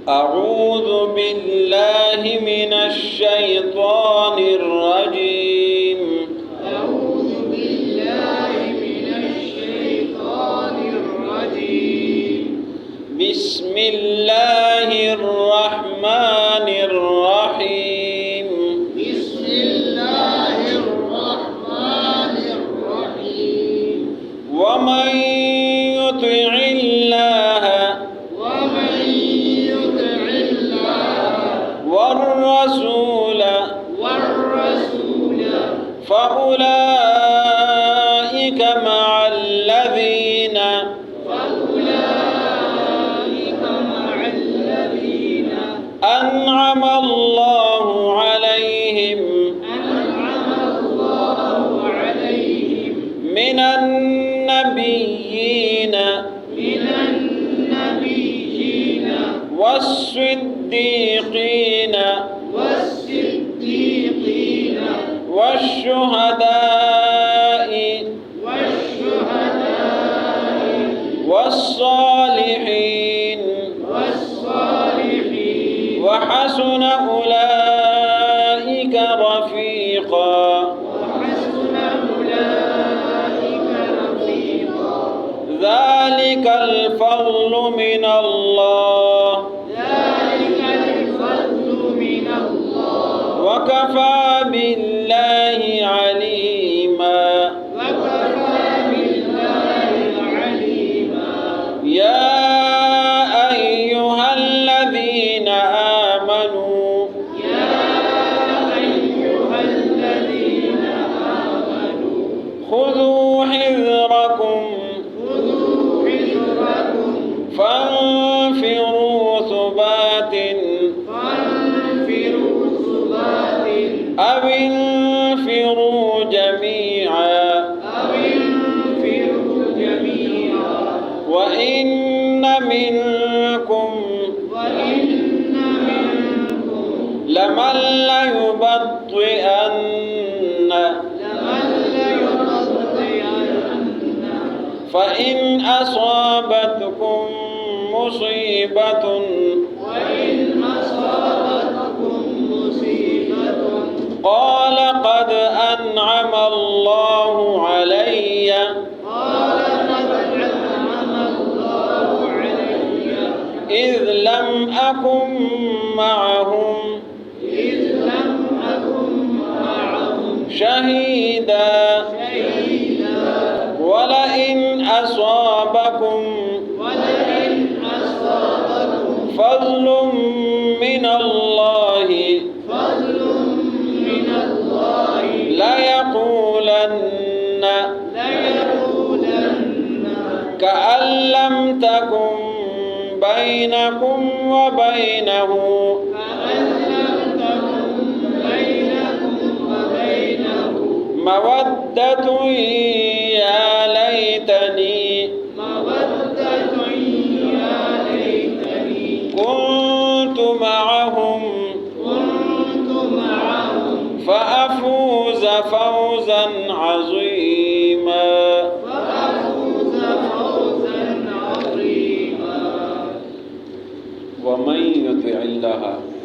أعوذ بالله من الشيطان الرجيم. أعوذ بالله من الشيطان الرجيم. بسم الله الرحمن الرحيم. بسم الله الرحمن الرحيم. ومن يطع الله والرسول فأولئك مع الذين أنعم الله عليهم من النبيين والصديقين والشهداء والصالحين وحسن أولئك رفيقا. ذلك الفضل من الله وكفى بالله عليما. يا أيها الذين آمنوا خذوا حذركم فانفروا ثبات أو انفروا جميعا وإن منكم لمن ليبطئن فإن أصابتكم مصيبة قال قد أنعم الله علي إذ لم أكن معهم شهيدا ولئن أصابكم فضل من الله ليقولن كأن لم تكن بينكم وبينه مودة يا ليتني كنت معهم فأفوز فوزا عظيما. ومن يطع الله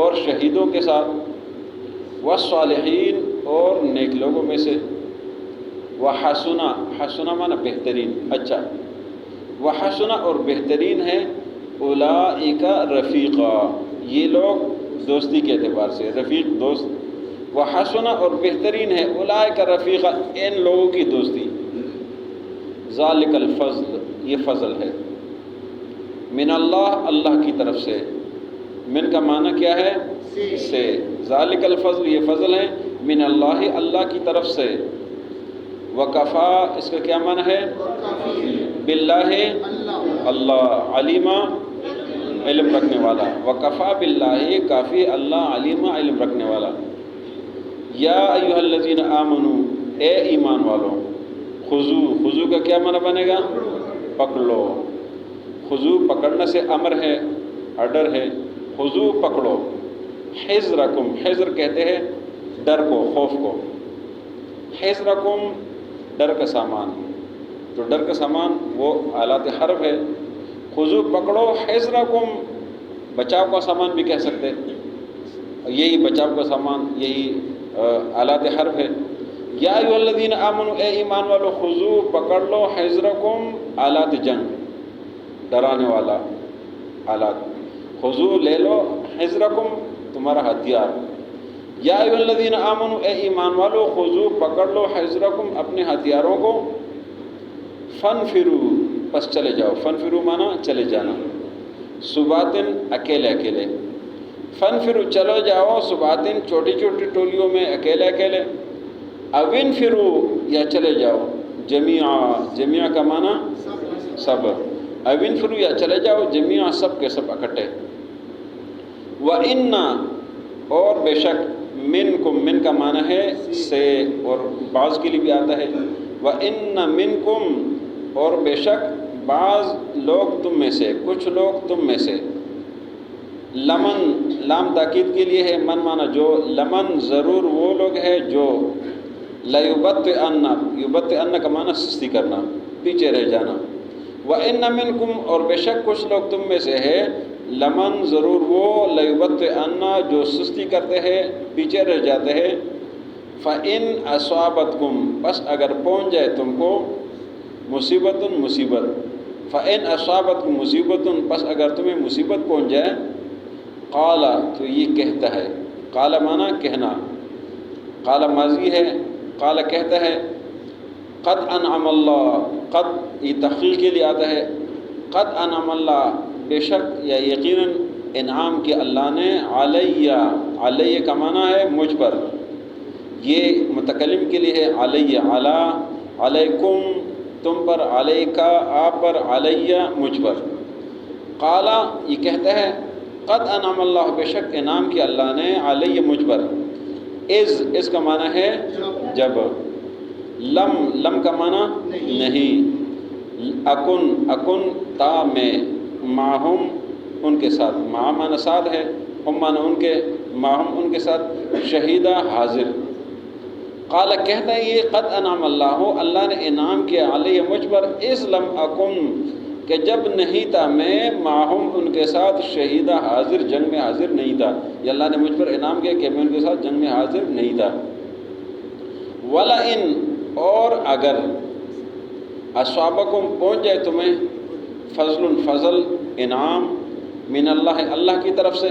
اور شہیدوں کے ساتھ، والصالحین اور نیک لوگوں میں سے، وحسنا، حسنا معنی بہترین، اچھا، وحسنا اور بہترین ہے، اولئک رفیقا، یہ لوگ دوستی کے اعتبار سے رفیق دوست، وحسنا اور بہترین ہے، اولئک رفیقا ان لوگوں کی دوستی، ذالک الفضل یہ فضل ہے، من اللہ اللہ کی طرف سے، من کا معنی کیا ہے؟ سے، ذالک الفضل یہ فضل ہے، من اللہ اللہ کی طرف سے، وکفا اس کا کیا معنی ہے؟ باللہ اللہ، علیمہ علم رکھنے والا، وکفا باللہ کافی اللہ، علیمہ علم رکھنے والا، یا ایھا الذین آمنوا اے ایمان والو، خذو، خذو کا کیا معنی بنے گا؟ پکڑو، خذو پکڑنے سے امر ہے، آرڈر ہے، خذو پکڑو، حذرکم، حذر کہتے ہیں ڈر کو، خوف کو، حذرکم ڈر کا سامان، تو ڈر کا سامان وہ آلات حرف ہے، خذو پکڑو، حذرکم بچاؤ کا سامان بھی کہہ سکتے، یہی بچاؤ کا سامان، یہی آلات حرف ہے، یا ایھا الذین آمنوا اے ایمان والو، خذو پکڑ لو، حذرکم آلات جنگ، ڈرانے والا آلات، خذو لے لو، حذرکم تمہارا ہتھیار، یا ایھا الذین آمنوا اے ایمان والو، خذو پکڑ لو، حذرکم اپنے ہتھیاروں کو، فانفروا پس چلے جاؤ، فانفروا مانا چلے جانا، ثباتن اکیلے اکیلے، فانفروا چلو جاؤ، ثباتن چھوٹی چھوٹی ٹولیوں میں اکیلے اکیلے، او انفروا یا چلے جاؤ، جمیعا، جمیعا کا معنی سب، او انفروا یا چلے جاؤ، جمیعا سب کے سب اکٹھے، وَإِنَّ اور بے شک، منکم، من کا معنی ہے سے، اور بعض کے لیے بھی آتا ہے، وَإِنَّ منکم اور بے شک بعض لوگ تم میں سے، کچھ لوگ تم میں سے، لمن لام تاکید کے لیے ہے، من معنی جو، لمن ضرور وہ لوگ ہے جو، لَيُبَطِّئَنَّ، یُبَطِّئَنَّ کا معنی سستی کرنا، پیچھے رہ جانا، وَإِنَّ مِنْكُمْ اور بے شک کچھ لوگ تم میں سے ہے، لمن ضرور وہ، لَيُبَطِّئَنَّ جو سستی کرتے ہیں، پیچھے رہ جاتے ہیں، فَإِنْ أَصَابَتْكُمْ بس اگر پہنچ جائے تم کو، مصیبت مصیبت، فَإِنْ أَصَابَتْكُمْ مصیبت بس اگر تمہیں مصیبت پہنچ جائے، قال تو یہ کہتا ہے، قال مانا کہنا، قال ماضی ہے، قال کہتا ہے، قد انعم اللہ، قد یہ تحقیق کے لیے آتا ہے، قد انعم اللہ بے شک یا یقیناً انعام کیا اللہ نے، علیہ، علیہ کا معنی ہے مجھ پر، یہ متکلم کے لیے ہے، علیہ، علی، علیکم تم پر، علیکا آپ پر، علیہ مجھ پر، قال یہ کہتا ہے، قد انعم اللہ بے شک انعام کیا اللہ نے، علیہ مجھ پر، اس کا معنی ہے جب، لم کا معنی نہیں، اکن تا میں، معہم ان کے ساتھ، مع معنی ساتھ ہے، ہم معنی ان کے، معہم ان کے ساتھ، شہیدہ حاضر، قال کہتا ہے یہ، قد انعم اللہ اللہ نے انعام کیا، علیہ مجھ پر، اس لم اکن کہ جب نہیں تھا میں، معہم ان کے ساتھ، شہیدہ حاضر جنگ میں حاضر نہیں تھا، یہ اللہ نے مجھ پر انعام کیا کہ میں ان کے ساتھ جنگ میں حاضر نہیں تھا، وَلَئِن اور اگر، اصابکم پہنچ جائے تمہیں، فضل فضل انعام، من اللہ اللہ کی طرف سے،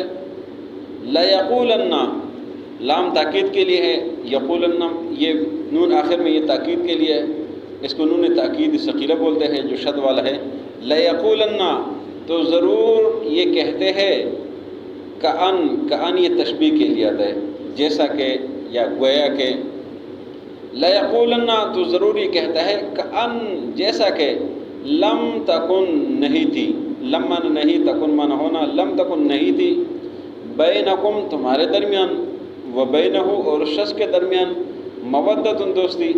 لَيَقُولَنَّ لام تاکید کے لیے ہے، یقولن یہ نون آخر میں یہ تاکید کے لیے ہے، اس کو نون تاکید ثقیلہ بولتے ہیں جو شد والا ہے، لَيَقُولَنَّ تو ضرور یہ کہتے ہیں، کأن یہ تشبیہ کے لیے آتا ہے، جیسا کہ یا گویا کہ، لَيَقُولَنَّ تو ضرور یہ کہتا ہے، کأن جیسا کہ، لم تکن نہیں تھی، لم معنی نہیں، تکن معنی ہونا، لم تکن نہیں تھی، بینکم تمہارے درمیان، و بینہ اور شخص کے درمیان، مودت دوستی،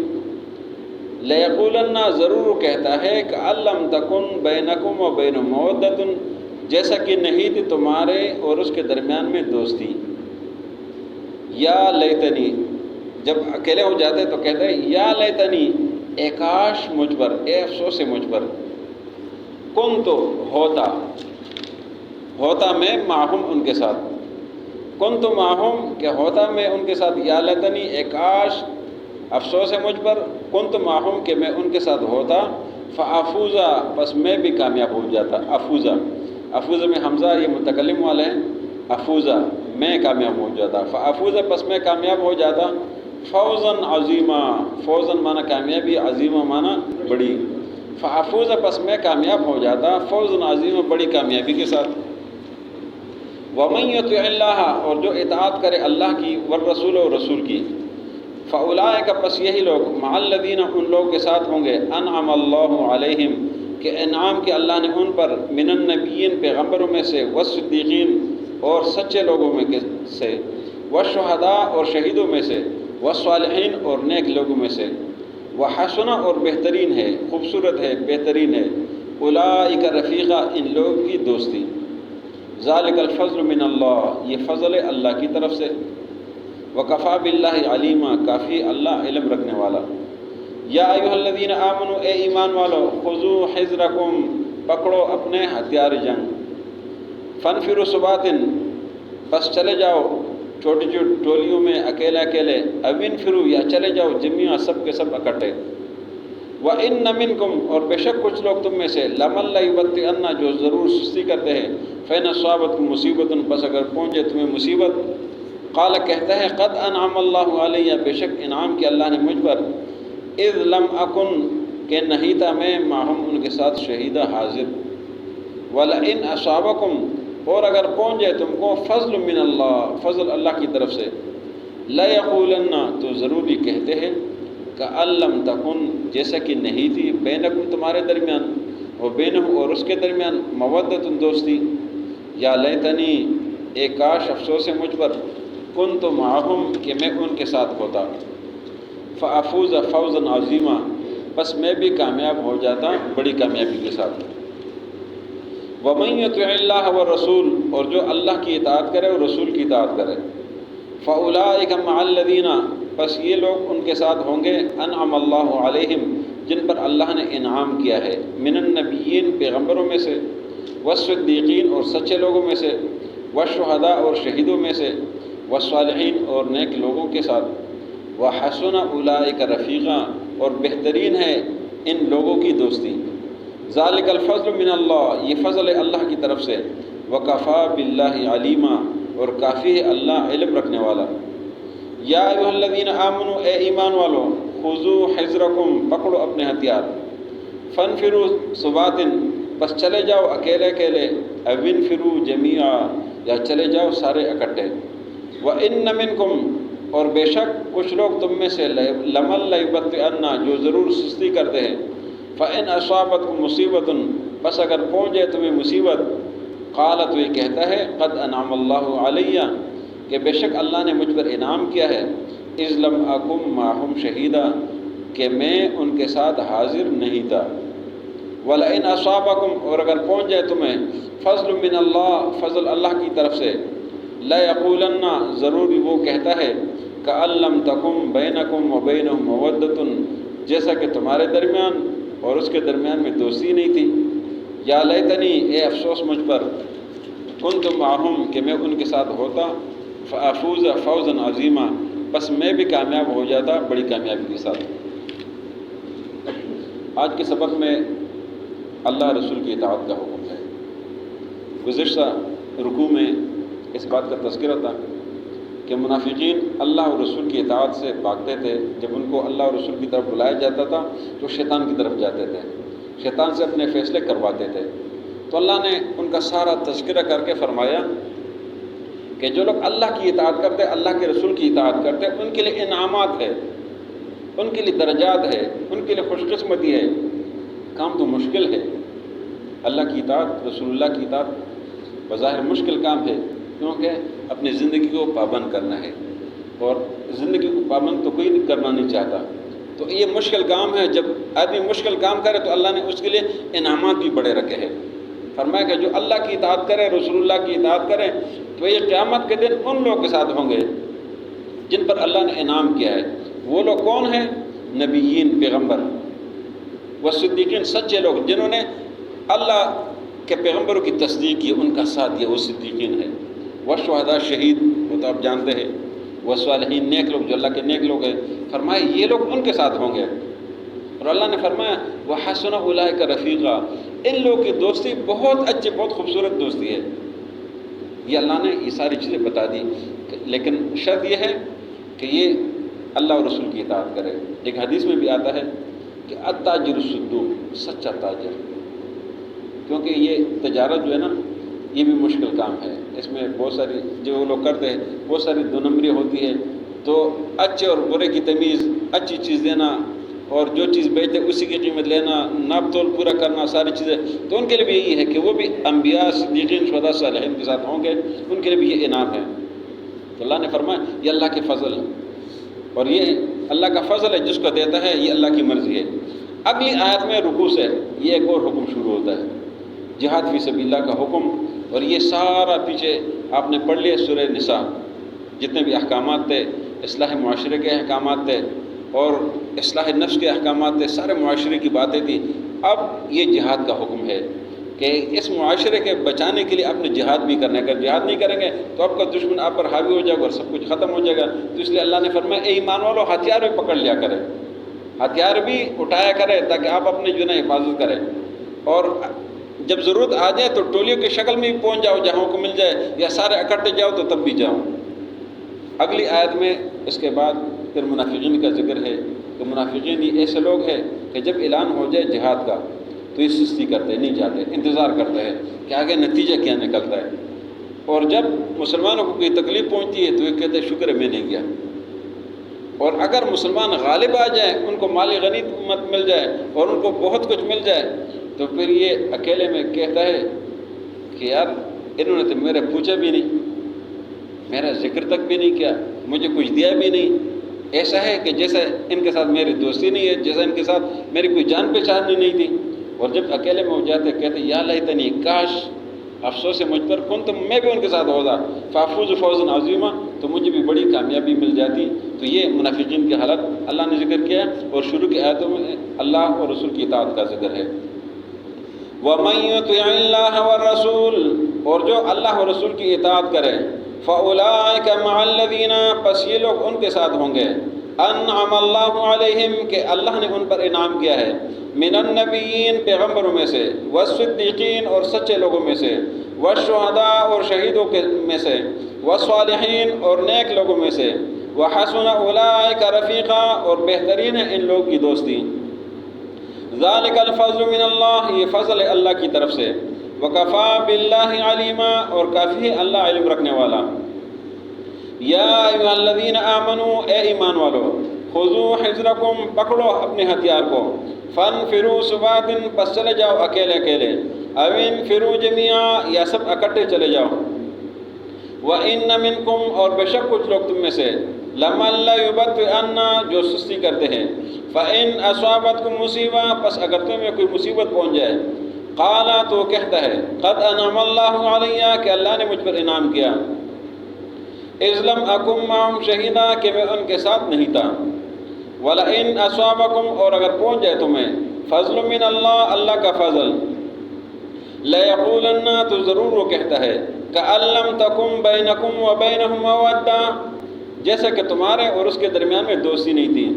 لَيَقُولَنَّ ضرور کہتا ہے کہ لم تکن بینکم و بینہ مودت جیسا کہ نہیں تھی تمہارے اور اس کے درمیان میں دوستی، یا لیتنی جب اکیلے ہو جاتے تو کہتے ہیں یا لیتنی اے کاش مجھ پر، اے افسوس ہے مجھ پر، کن تو ہوتا میں معہم ان کے ساتھ، کنت معہم کہ ہوتا میں ان کے ساتھ، یا لیتنی اے کاش، افسوس ہے مجھ پر، کنت معہم کہ میں ان کے ساتھ ہوتا، فافوزا بس میں بھی کامیاب ہو جاتا۔ افوزہ میں حمزہ یہ متکلم والے ہیں، افوزا میں کامیاب ہو جاتا، فافوزا بس میں کامیاب ہو جاتا، فوزاً عظیمہ، فوزاً معنی کامیابی، عظیمہ معنی بڑی، فافوزا بس میں کامیاب ہو جاتا، فوزاً عظیمہ بڑی کامیابی کے ساتھ۔ ومن یطع اللہ اور جو اطاعت کرے اللہ کی، والرسول اور رسول کی، فاولئک پس یہی لوگ، مع الذین ان لوگوں کے ساتھ ہوں گے، انعم اللہ علیہم کہ انعام کے اللہ نے ان پر، من النبیین پیغمبروں میں سے، والصدیقین اور سچے لوگوں میں سے، والشہداء اور شہیدوں میں سے، والصالحین اور نیک لوگوں میں سے، وحسن اور بہترین ہے، خوبصورت ہے، بہترین ہے، اولئک رفیقا ان لوگوں کی دوستی، ذالک الفضل من اللہ یہ فضل ہے اللہ کی طرف سے، وکفا باللہ علیما کافی اللہ علم رکھنے والا۔ یا ایھا الذین آمنوا اے ایمان والو، خذوا حذرکم پکڑو اپنے ہتھیار جنگ، فانفروا ثبات بس چلے جاؤ چھوٹی چھوٹی ٹولیوں میں اکیلے اکیلے، او انفروا یا چلے جاؤ جمیعا سب کے سب اکٹھے، وَإِنَّ مِنْكُمْ اور بے شک کچھ لوگ تم میں سے، لَمَن لَيُبَطِّئَنَّ جو ضرور سستی کرتے ہیں، فَإِنْ أَصَابَتْكُمْ مُصِيبَةٌ بس اگر پہنچے تمہیں مصیبت، قال کہتا ہے، قد انعم اللہ علیہ بے شک انعام کیا اللہ نے مجھ پر، اذ لم اکن کہ نہیں تھا میں، معہم ان کے ساتھ شہیدہ حاضر، وَلَئِنْ أَصَابَكُمْ اور اگر پہنچ جائے تم کو، فضل من اللہ فضل اللہ کی طرف سے، لَيَقُولَنَّ تو ضرور ہی کہتے ہیں، کأن لم تکن جیسا کہ نہیں تھی، بینکم تمہارے درمیان، و بینہم اور اس کے درمیان، مودۃ دوستی، یا لیتنی ایک کاش افسوس ہے مجھ پر، کنت معہم کہ میں ان کے ساتھ ہوتا، فافوز فوزا عظیما بس میں بھی کامیاب ہو جاتا بڑی کامیابی کے ساتھ۔ ومن یطع اللہ والرسول اور جو اللہ کی اطاعت کرے اور رسول کی اطاعت کرے، فاولئک مع الذین بس یہ لوگ ان کے ساتھ ہوں گے، انعم اللہ علیہم جن پر اللہ نے انعام کیا ہے، من النبیین پیغمبروں میں سے، والصدیقین اور سچے لوگوں میں سے، والشہداء اور شہیدوں میں سے، والصالحین اور نیک لوگوں کے ساتھ، وحسن اولئک رفیقا اور بہترین ہے ان لوگوں کی دوستی، ذالک الفضل من اللہ یہ فضل ہے اللہ کی طرف سے، وکفا باللہ علیما اور کافی ہے اللہ علم رکھنے والا۔ یا ایھا الذین آمنوا اے ایمان والو، خذوا حذرکم پکڑو اپنے ہتھیار، فانفروا ثبات بس چلے جاؤ اکیلے اکیلے، او انفروا جمیعا یا چلے جاؤ سارے اکٹھے، وَإِنَّ مِنْكُمْ اور بے شک کچھ لوگ تم میں سے، لَمَن لَيُبَطِّئَنَّ جو ضرور سستی کرتے ہیں، فَإِنْ أَصَابَتْكُمْ مُصِيبَةٌ بس اگر پہنچ جائے تمہیں مصیبت، قال تو یہ کہتا ہے، قد انعم اللہ علیہ کہ بے شک اللہ نے مجھ پر انعام کیا ہے، اذ لم اکم معہم شہیدا کہ میں ان کے ساتھ حاضر نہیں تھا، وَلَئِنْ أَصَابَكُمْ اور اگر پہنچ جائے تمہیں، فضل من اللہ فضل اللہ کی طرف سے، لَيَقُولَنَّ ضرور وہ کہتا ہے، کأن لم تکن بینکم و بینہم مودۃ جیسا کہ تمہارے درمیان اور اس کے درمیان میں دوستی نہیں تھی، یا لیتنی اے افسوس مجھ پر، کنت معہم کہ میں ان کے ساتھ ہوتا، فافوز فوزا عظیما بس میں بھی کامیاب ہو جاتا بڑی کامیابی کے ساتھ۔ آج کے سبق میں اللہ رسول کی اطاعت کا حکم ہے۔ گزشتہ رکوع میں اس بات کا تذکرہ تھا کہ منافقین اللہ اور رسول کی اطاعت سے بھاگتے تھے، جب ان کو اللہ اور رسول کی طرف بلایا جاتا تھا تو شیطان کی طرف جاتے تھے، شیطان سے اپنے فیصلے کرواتے تھے۔ تو اللہ نے ان کا سارا تذکرہ کر کے فرمایا کہ جو لوگ اللہ کی اطاعت کرتے، اللہ کے رسول کی اطاعت کرتے، ان کے لیے انعامات ہے، ان کے لیے درجات ہے، ان کے لیے خوش قسمتی ہے۔ کام تو مشکل ہے، اللہ کی اطاعت، رسول اللہ کی اطاعت بظاہر مشکل کام ہے، کیونکہ اپنی زندگی کو پابند کرنا ہے، اور زندگی کو پابند تو کوئی کرنا نہیں چاہتا، تو یہ مشکل کام ہے۔ جب آدمی مشکل کام کرے تو اللہ نے اس کے لیے انعامات بھی بڑے رکھے ہیں۔ فرمایا کہ جو اللہ کی اطاعت کرے، رسول اللہ کی اطاعت کرے، تو یہ قیامت کے دن ان لوگوں کے ساتھ ہوں گے جن پر اللہ نے انعام کیا ہے۔ وہ لوگ کون ہیں؟ نبیین پیغمبر، وہ صدیقین سچے لوگ جنہوں نے اللہ کے پیغمبروں کی تصدیق کی، ان کا ساتھ دیا، وہ صدیقین ہے۔ والشہداء شہید وہ تو آپ جانتے ہیں، والصالحین نیک لوگ جو اللہ کے نیک لوگ ہیں، فرمایا یہ لوگ ان کے ساتھ ہوں گے۔ اور اللہ نے فرمایا وحسن اولئک رفیقا، ان لوگوں کی دوستی بہت اچھی، بہت خوبصورت دوستی ہے۔ یہ اللہ نے یہ ساری چیزیں بتا دی، لیکن شرط یہ ہے کہ یہ اللہ اور رسول کی اطاعت کرے۔ ایک حدیث میں بھی آتا ہے کہ التاجر الصدوق، سچا تاجر، کیونکہ یہ تجارت جو ہے نا یہ بھی مشکل کام ہے، اس میں بہت ساری جو لوگ کرتے ہیں بہت ساری دو نمبری ہوتی ہے، تو اچھے اور برے کی تمیز، اچھی چیز دینا اور جو چیز بیچتے اسی کی قیمت لینا، ناپ تول پورا کرنا، ساری چیزیں، تو ان کے لیے بھی یہی ہے کہ وہ بھی انبیاء، صدیقین، شہداء، صالحین کے ساتھ ہوں گے، ان کے لیے بھی یہ انعام ہے۔ تو اللہ نے فرمایا یہ اللہ کے فضل ہے، اور یہ اللہ کا فضل ہے، جس کو دیتا ہے یہ اللہ کی مرضی ہے۔ اگلی آیت میں رکوع سے یہ ایک اور حکم شروع ہوتا ہے، جہاد فی سبیل اللہ کا حکم، اور یہ سارا پیچھے آپ نے پڑھ لیا سورہ نساء، جتنے بھی احکامات تھے، اصلاح معاشرے کے احکامات تھے اور اصلاح نفس کے احکامات تھے، سارے معاشرے کی باتیں تھیں۔ اب یہ جہاد کا حکم ہے کہ اس معاشرے کے بچانے کے لیے آپ نے جہاد بھی کرنا ہے، اگر جہاد نہیں کریں گے تو آپ کا دشمن آپ پر حاوی ہو جائے گا اور سب کچھ ختم ہو جائے گا۔ تو اس لیے اللہ نے فرمایا اے ایمان والو ہتھیار بھی پکڑ لیا کریں، ہتھیار بھی اٹھایا کریں تاکہ آپ اپنے جو ہے حفاظت کریں، اور جب ضرورت آ جائے تو ٹولیوں کی شکل میں بھی پہنچ جاؤ جہاں کو مل جائے، یا سارے اکٹھے جاؤ تو تب بھی جاؤ۔ اگلی آیت میں اس کے بعد پھر منافقین کا ذکر ہے کہ منافقین یہ ایسے لوگ ہیں کہ جب اعلان ہو جائے جہاد کا تو یہ سستی کرتے نہیں جاتے، انتظار کرتے ہیں کہ آگے نتیجہ کیا نکلتا ہے، اور جب مسلمانوں کو کوئی تکلیف پہنچتی ہے تو یہ کہتے ہیں شکر ہے میں نہیں گیا، اور اگر مسلمان غالب آ جائیں، ان کو مالی غنیمت مل جائے اور ان کو بہت کچھ مل جائے، تو پھر یہ اکیلے میں کہتا ہے کہ یار انہوں نے تو میرے پوچھا بھی نہیں، میرا ذکر تک بھی نہیں کیا، مجھے کچھ دیا بھی نہیں، ایسا ہے کہ جیسا ان کے ساتھ میری دوستی نہیں ہے، جیسا ان کے ساتھ میری کوئی جان پہچان نہیں تھی۔ اور جب اکیلے میں ہو جاتے کہتے یا لیتنی، کاش، افسوس ہے مجھ پر، تو میں بھی ان کے ساتھ ہوتا، فافوز فوزا عظیما، تو مجھے بھی بڑی کامیابی مل جاتی۔ تو یہ منافقین کی حالت اللہ نے ذکر کیا، اور شروع کی آیتوں میں اللہ اور رسول کی اطاعت کا ذکر ہے۔ وَمَن يُطِعِ اللَّهَ وَالرَّسُولَ، اور جو اللہ اور رسول کی اطاعت کرے، فَأُولَٰئِكَ مَعَ الَّذِينَ، پس یہ لوگ ان کے ساتھ ہوں گے، أَنْعَمَ اللَّهُ عَلَيْهِمْ، کہ اللہ نے ان پر انعام کیا ہے، مِنَ النَّبِيِّينَ، پیغمبروں میں سے، وَالصِّدِّيقِينَ، اور سچے لوگوں میں سے، وَالشُّهَدَاء، اور شہیدوں میں سے، وَالصَّالِحِينَ، اور نیک لوگوں میں سے، وَحَسُنَ أُولَٰئِكَ رَفِيقًا، اور بہترین ہے ان لوگوں کی دوستی۔ ذَلِكَ الْفَضْلُ مِنَ اللَّهِ، یہ فضل ہے اللہ کی طرف سے، وَكَفَىٰ بِاللَّهِ عَلِيمًا، اور کافی ہے اللہ علم رکھنے والا۔ یا ایھا الذین آمنوا، اے ایمان والو، خذوا حذرکم، پکڑو اپنے ہتھیار کو، فانفروا ثبات، پس چلے جاؤ اکیلے اکیلے، او انفروا جميعا، یا سب اکٹھے چلے جاؤ، وَإِنَّ مِنْكُمْ، اور بے شک کچھ لوگ تم میں سے، لَمَن لَّيُبَطِّئَنَّ، جو سستی کرتے ہیں، فَإِنْ أَصَابَتْكُمْ مُصِیبَةٌ، پس اگر تمہیں کوئی مصیبت پہنچ جائے، قَالَ، تو کہتا ہے، قَدْ أَنْعَمَ اللَّهُ عَلَيَّ، کہ اللہ نے مجھ پر انعام کیا، اِذْ لَمْ أَكُن مَّعَهُمْ شَهِيدًا، کہ میں ان کے ساتھ نہیں تھا، وَلَئِنْ أَصَابَكُمْ، اور اگر پہنچ جائے تمہیں، فَضْلٌ مِّنَ اللَّهِ، اللہ کا فضل، لَيَقُولَنَّ، تو ضرور وہ کہتا ہے، كَأَن لَّمْ تَكُن بَيْنَكُمْ وَبَيْنَهُ مَوَدَّةٌ، جیسا کہ تمہارے اور اس کے درمیان میں دوستی نہیں تھی،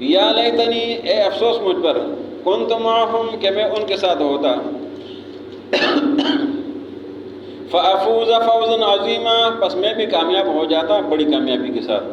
یا لیتنی، اے افسوس مجھ پر، كنت معهم، کہ میں ان کے ساتھ ہوتا، فَأَفُوزَ فَوْزًا عَظِيمًا، پس میں بھی کامیاب ہو جاتا بڑی کامیابی کے ساتھ۔